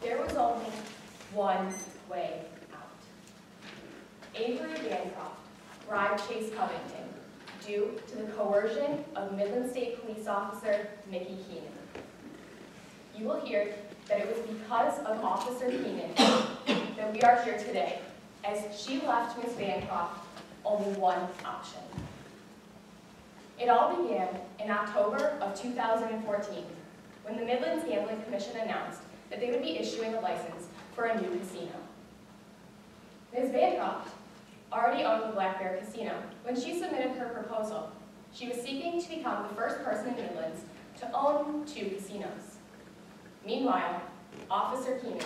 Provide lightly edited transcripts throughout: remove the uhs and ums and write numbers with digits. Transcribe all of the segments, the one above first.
There was only one way out. Avery Bancroft bribed Chase Covington due to the coercion of Midland State Police Officer Mickey Keenan. You will hear that it was because of Officer Keenan that we are here today, as she left Ms. Bancroft only one option. It all began in October of 2014, when the Midlands Gambling Commission announced that they would be issuing a license for a new casino. Ms. Bancroft already owned the Black Bear Casino when she submitted her proposal. She was seeking to become the first person in Midlands to own 2 casinos. Meanwhile, Officer Keenan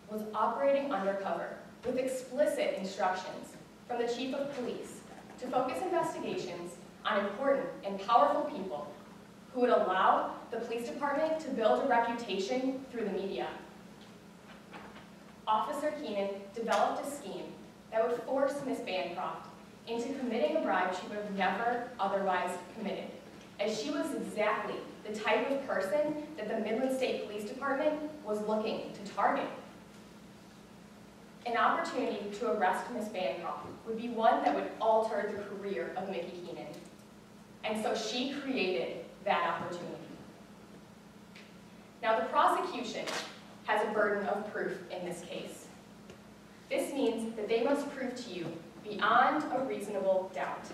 was operating undercover with explicit instructions from the Chief of Police to focus investigations on important and powerful people who would allow the police department to build a reputation through the media. Officer Keenan developed a scheme that would force Ms. Bancroft into committing a bribe she would have never otherwise committed, as she was exactly the type of person that the Midland State Police Department was looking to target. An opportunity to arrest Ms. Bancroft would be one that would alter the career of Mickey Keenan, and so she created that opportunity. Now, the prosecution has a burden of proof in this case. This means that they must prove to you beyond a reasonable doubt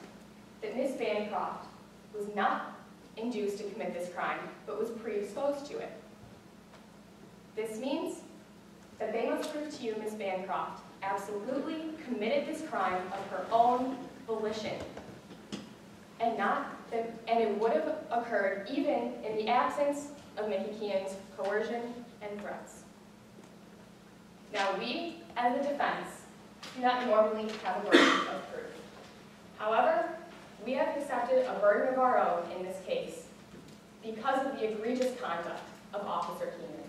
that Ms. Bancroft was not induced to commit this crime, but was predisposed to it. This means that they must prove to you Ms. Bancroft absolutely committed this crime of her own volition, and it would have occurred even in the absence of Mickey Keenan's coercion and threats. Now, we, as a defense, do not normally have a burden of proof. However, we have accepted a burden of our own in this case because of the egregious conduct of Officer Keenan.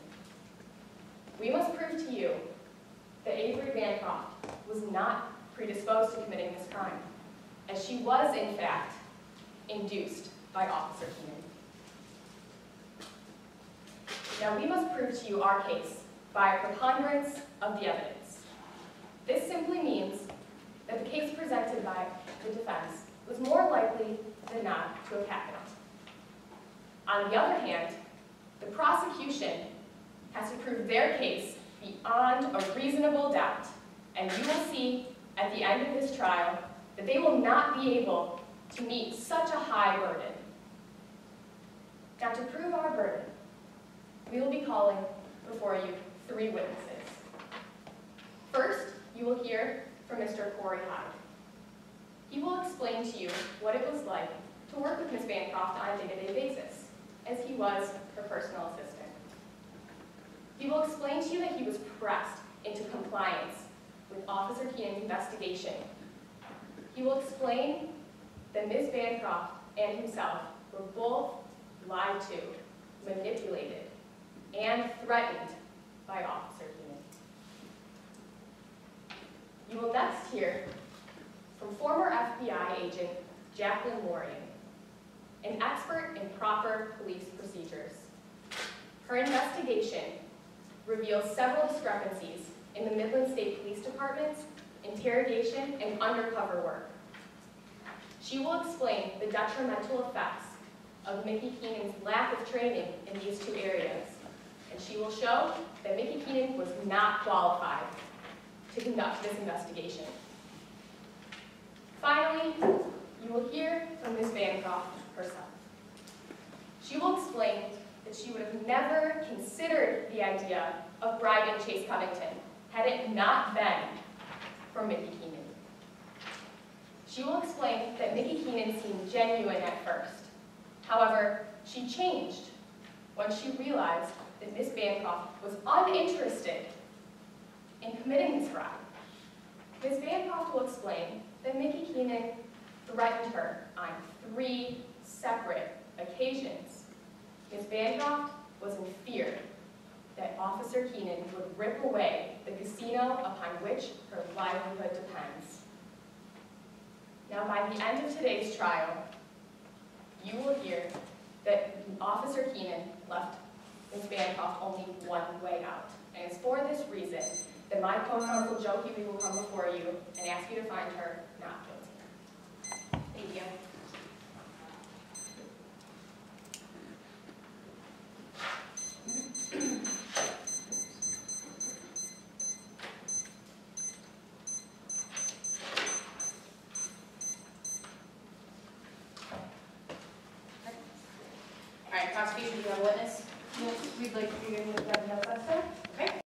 We must prove to you that Avery Bancroft was not predisposed to committing this crime, as she was, in fact, induced by Officer Keenan. Now, we must prove to you our case by a preponderance of the evidence. This simply means that the case presented by the defense was more likely than not to have happened. On the other hand, the prosecution has to prove their case beyond a reasonable doubt, and you will see at the end of this trial that they will not be able to meet such a high burden. Now, to prove our burden, we will be calling before you 3 witnesses. First, you will hear from Mr. Corey Hyde. He will explain to you what it was like to work with Ms. Bancroft on a day-to-day basis, as he was her personal assistant. He will explain to you that he was pressed into compliance with Officer Keenan's investigation. He will explain that Ms. Bancroft and himself were both lied to, manipulated, and threatened by Officer Keenan. You will next hear from former FBI agent Jacqueline Lorian, an expert in proper police procedures. Her investigation reveals several discrepancies in the Midland State Police Department's interrogation and undercover work. She will explain the detrimental effects of Mickey Keenan's lack of training in these 2 areas, and she will show that Mickey Keenan was not qualified to conduct this investigation. Finally, you will hear from Ms. Bancroft herself. She will explain that she would have never considered the idea of bribing Chase Covington had it not been for Mickey Keenan. She will explain that Mickey Keenan seemed genuine at first. However, she changed when she realized that Ms. Bancroft was uninterested in committing this crime. Ms. Bancroft will explain that Mickey Keenan threatened her on 3 separate occasions. Ms. Bancroft was in fear that Officer Keenan would rip away the casino upon which her livelihood depends. Now, by the end of today's trial, you will hear that Officer Keenan left Ms. Bancroft only one way out. And it's for this reason that my co-counsel Joe Huey will come before you and ask you to find her not guilty. Thank you. All right, prosecution, do you have a witness? Yes, we'd like to begin with Deb Nelsester.